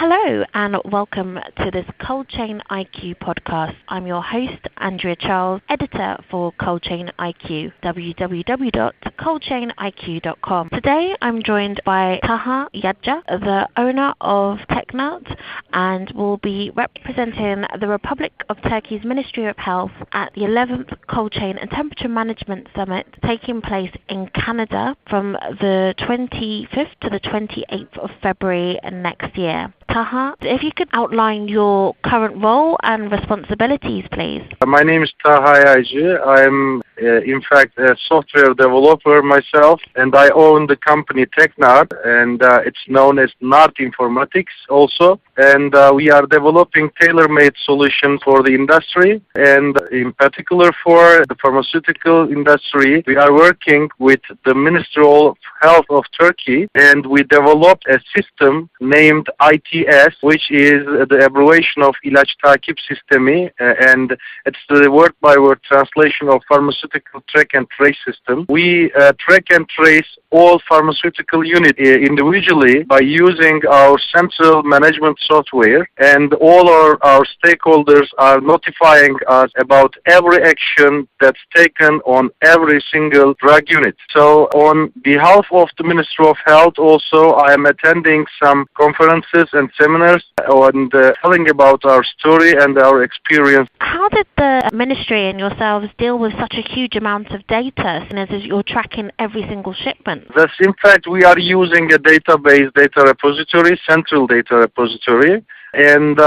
Hello and welcome to this Cold Chain IQ podcast. I'm your host, Andrea Charles, editor for Cold Chain IQ, www.coldchainiq.com. Today I'm joined by Taha Yadja, the owner of TechN'arts, and will be representing the Republic of Turkey's Ministry of Health at the 11th Cold Chain and Temperature Management Summit taking place in Canada from the 25th to the 28th of February next year. Taha, if you could outline your current role and responsibilities, please. My name is Taha Yadja. I'm in fact a software developer myself, and I own the company TechN'arts, and it's known as NART Informatics also. And we are developing tailor-made solutions for the industry, and in particular for the pharmaceutical industry. We are working with the Ministry of Health of Turkey, and we developed a system named ITS, which is the abbreviation of İlaç, Takip, Sistemi, and it's the word-by-word translation of pharmaceutical track and trace system. We track and trace all pharmaceutical units individually by using our central management software, and all our stakeholders are notifying us about every action that's taken on every single drug unit. So on behalf of the Ministry of Health also, I am attending some conferences and seminars and telling about our story and our experience. How did the ministry and yourselves deal with such a huge amount of data, as you're tracking every single shipment? Thus, in fact, we are using a database data repository, central data repository, and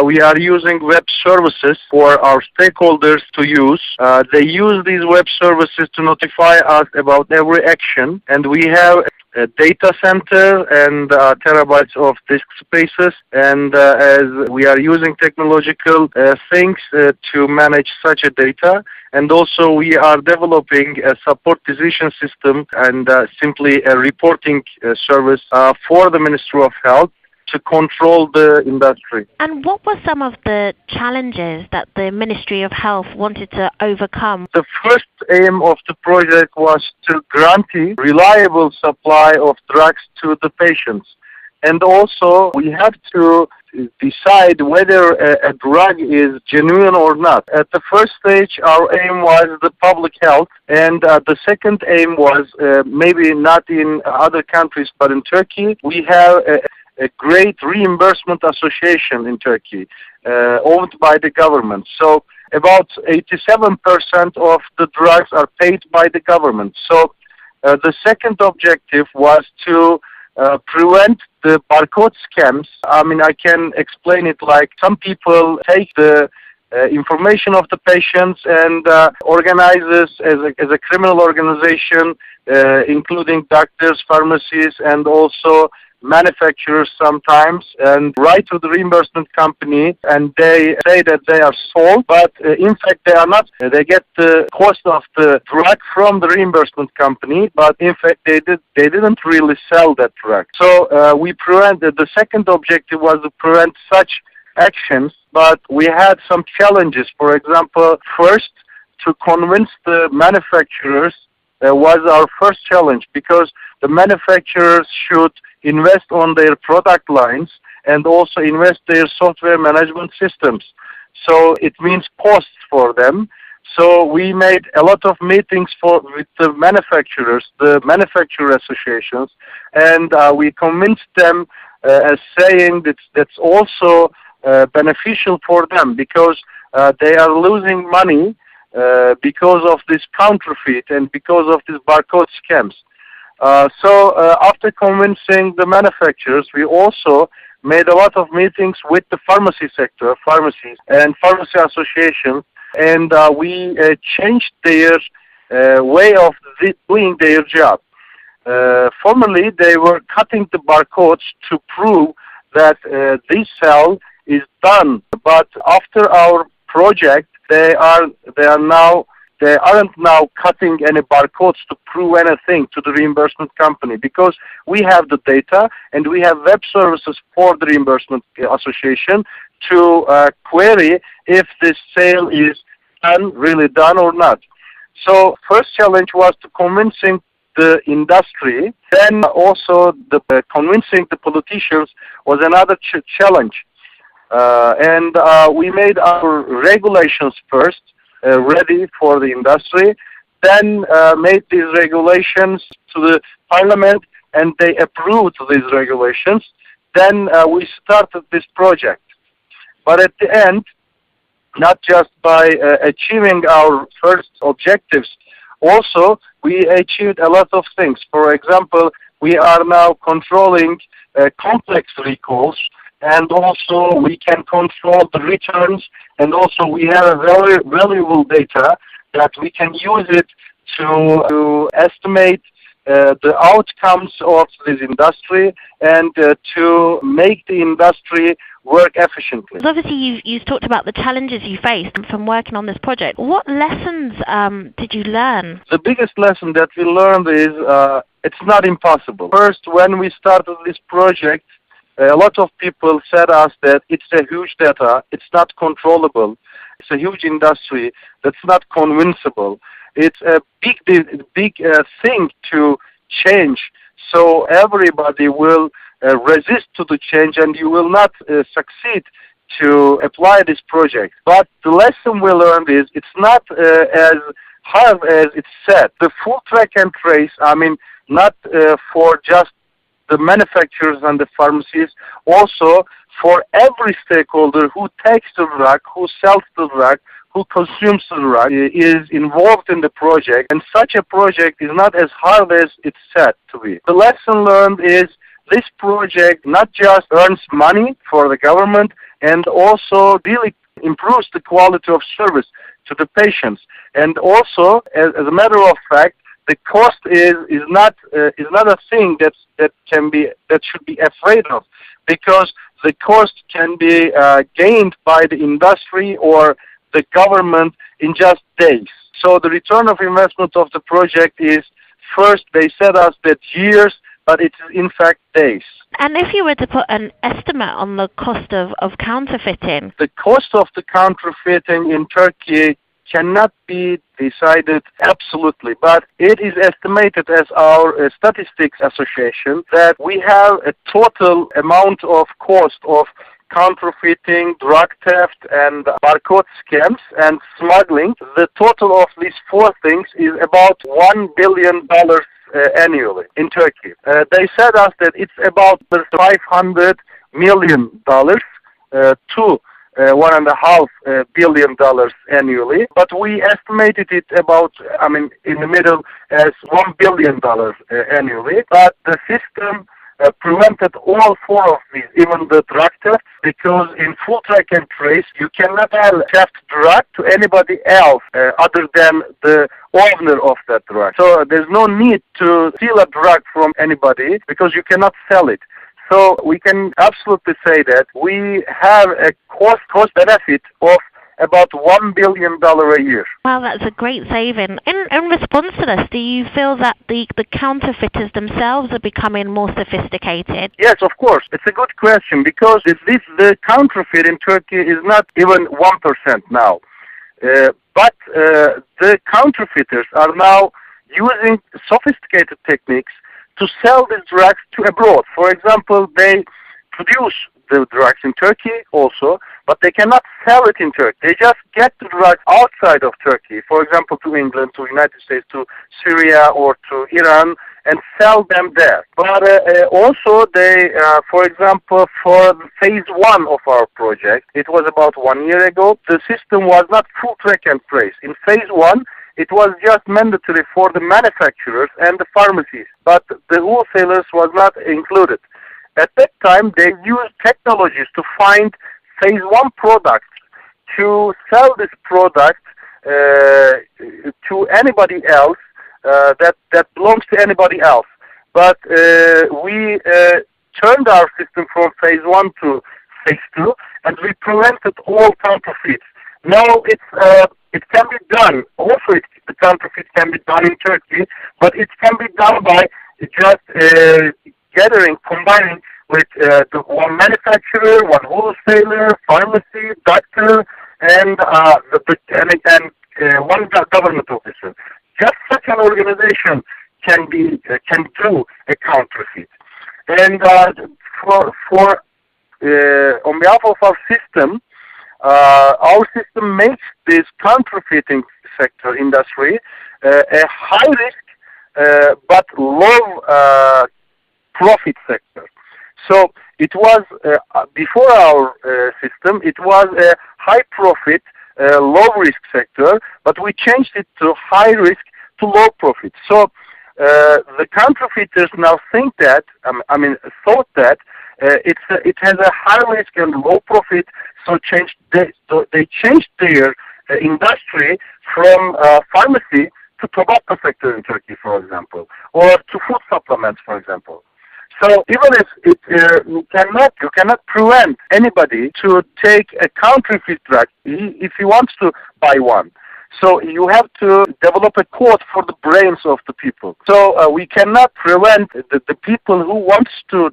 we are using web services for our stakeholders to use. They use these web services to notify us about every action, and we have a data center and terabytes of disk spaces, and as we are using technological things to manage such a data, and also we are developing a support decision system and simply a reporting service for the Ministry of Health to control the industry. And what were some of the challenges that the Ministry of Health wanted to overcome? The first aim of the project was to guarantee reliable supply of drugs to the patients. And also we have to decide whether a drug is genuine or not. At the first stage, our aim was the public health, and the second aim was maybe not in other countries, but in Turkey, we have a great reimbursement association in Turkey, owned by the government. So about 87% of the drugs are paid by the government. So the second objective was to prevent the barcode scams. I mean, I can explain it like some people take the information of the patients and organize this as a criminal organization, including doctors, pharmacies, and also manufacturers sometimes, and write to the reimbursement company, and they say that they are sold, but in fact they are not. They get the cost of the drug from the reimbursement company, but in fact they didn't really sell that drug. So we prevented. The second objective was to prevent such actions, but we had some challenges. For example, first, to convince the manufacturers was our first challenge, because the manufacturers should invest on their product lines and also invest their software management systems. So it means costs for them. So we made a lot of meetings with the manufacturers, the manufacturer associations, and we convinced them as saying that that's also beneficial for them, because they are losing money because of this counterfeit and because of these barcode scams. So after convincing the manufacturers, we also made a lot of meetings with the pharmacy sector, pharmacies and pharmacy associations, and we changed their way of doing their job. Formerly, they were cutting the barcodes to prove that this sale is done, but after our project, they aren't now cutting any barcodes to prove anything to the reimbursement company, because we have the data and we have web services for the reimbursement association to query if this sale is really done or not. So first challenge was to convincing the industry. Then also convincing the politicians was another challenge. We made our regulations first ready for the industry, then made these regulations to the parliament, and they approved these regulations. Then we started this project. But at the end, not just by achieving our first objectives, also we achieved a lot of things. For example, we are now controlling complex recalls, and also we can control the returns, and also we have very valuable data that we can use it to estimate the outcomes of this industry and to make the industry work efficiently. Obviously, you've talked about the challenges you faced from working on this project. What lessons did you learn? The biggest lesson that we learned is it's not impossible. First, when we started this project, a lot of people said us that it's a huge data, it's not controllable, it's a huge industry, that's not convincible. It's a big thing to change, so everybody will resist to the change, and you will not succeed to apply this project. But the lesson we learned is it's not as hard as it's said. The full track and trace, I mean, not for just the manufacturers and the pharmacies, also for every stakeholder who takes the drug, who sells the drug, who consumes the drug, is involved in the project. And such a project is not as hard as it's said to be. The lesson learned is this project not just earns money for the government, and also really improves the quality of service to the patients. And also, as a matter of fact, the cost is not a thing that should be afraid of, because the cost can be gained by the industry or the government in just days. So the return of investment of the project is, first they said us that years, but it's in fact days. And if you were to put an estimate on the cost of counterfeiting? The cost of the counterfeiting in Turkey cannot be decided absolutely, but it is estimated as our Statistics Association that we have a total amount of cost of counterfeiting, drug theft, and barcode scams and smuggling. The total of these four things is about $1 billion annually in Turkey. They said us that it's about $500 million to $1.5 billion annually, but we estimated it about, in the middle as $1 billion annually. But the system prevented all four of these, even the drug theft, because in full track and trace, you cannot sell theft drug to anybody else other than the owner of that drug. So there's no need to steal a drug from anybody because you cannot sell it. So we can absolutely say that we have a cost benefit of about $1 billion a year. Well, that's a great saving. In response to this, do you feel that the counterfeiters themselves are becoming more sophisticated? Yes, of course. It's a good question, because the counterfeit in Turkey is not even 1% now. But the counterfeiters are now using sophisticated techniques to sell these drugs to abroad. For example, they produce the drugs in Turkey also, but they cannot sell it in Turkey. They just get the drugs outside of Turkey, for example, to England, to United States, to Syria, or to Iran, and sell them there. But also they, for example, for phase 1 of our project, it was about 1 year ago, the system was not full track and trace. In phase 1, it was just mandatory for the manufacturers and the pharmacies, but the wholesalers was not included. At that time, they used technologies to find phase 1 products, to sell this product to anybody else that belongs to anybody else. But we turned our system from phase 1 to phase 2, and we prevented all counterfeits. Now it can be done. Also, the counterfeit can be done in Turkey, but it can be done by just combining with the one manufacturer, one wholesaler, pharmacy, doctor, and one government officer. Just such an organization can do a counterfeit. And on behalf of our system makes this counterfeiting sector industry a high risk but low profit sector. So it was before our system, it was a high profit, low risk sector, but we changed it to high risk to low profit. So the counterfeiters now think that, thought that it has a high risk and low profit, so they changed their industry from pharmacy to tobacco sector in Turkey, for example, or to food supplements, for example. So even if you cannot prevent anybody to take a counterfeit drug if he wants to buy one. So you have to develop a code for the brains of the people. So we cannot prevent the people who wants to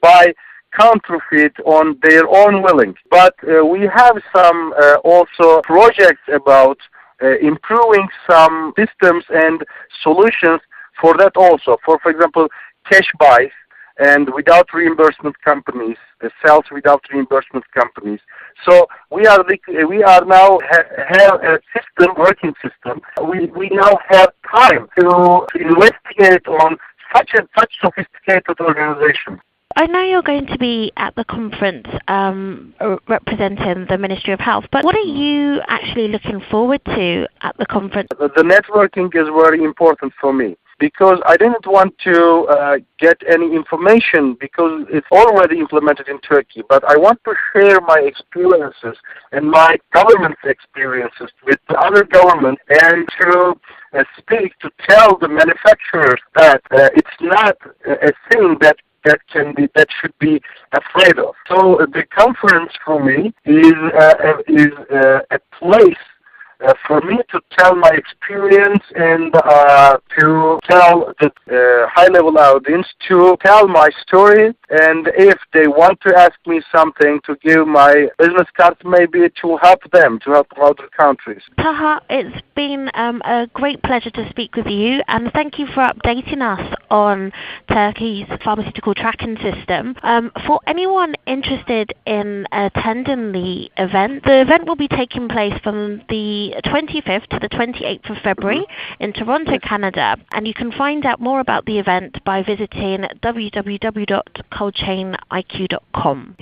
buy counterfeit on their own willing. But we have some also projects about improving some systems and solutions for that also. For example, cash buys and without reimbursement companies, sales without reimbursement companies. So we are now have a working system. We now have time to investigate on such sophisticated organizations. I know you're going to be at the conference representing the Ministry of Health, but what are you actually looking forward to at the conference? The networking is very important for me, because I didn't want to get any information because it's already implemented in Turkey, but I want to share my experiences and my government's experiences with the other governments, and to tell the manufacturers that it's not a thing that should be afraid of. So the conference for me is a place for me to tell my experience and to tell the high-level audience to tell my story, and if they want to ask me something, to give my business card maybe to help them, to help other countries. Taha, it's been a great pleasure to speak with you, and thank you for updating us on Turkey's pharmaceutical tracking system. For anyone interested in attending the event will be taking place from the 25th to the 28th of February in Toronto, Canada, and you can find out more about the event by visiting www.coldchainiq.com.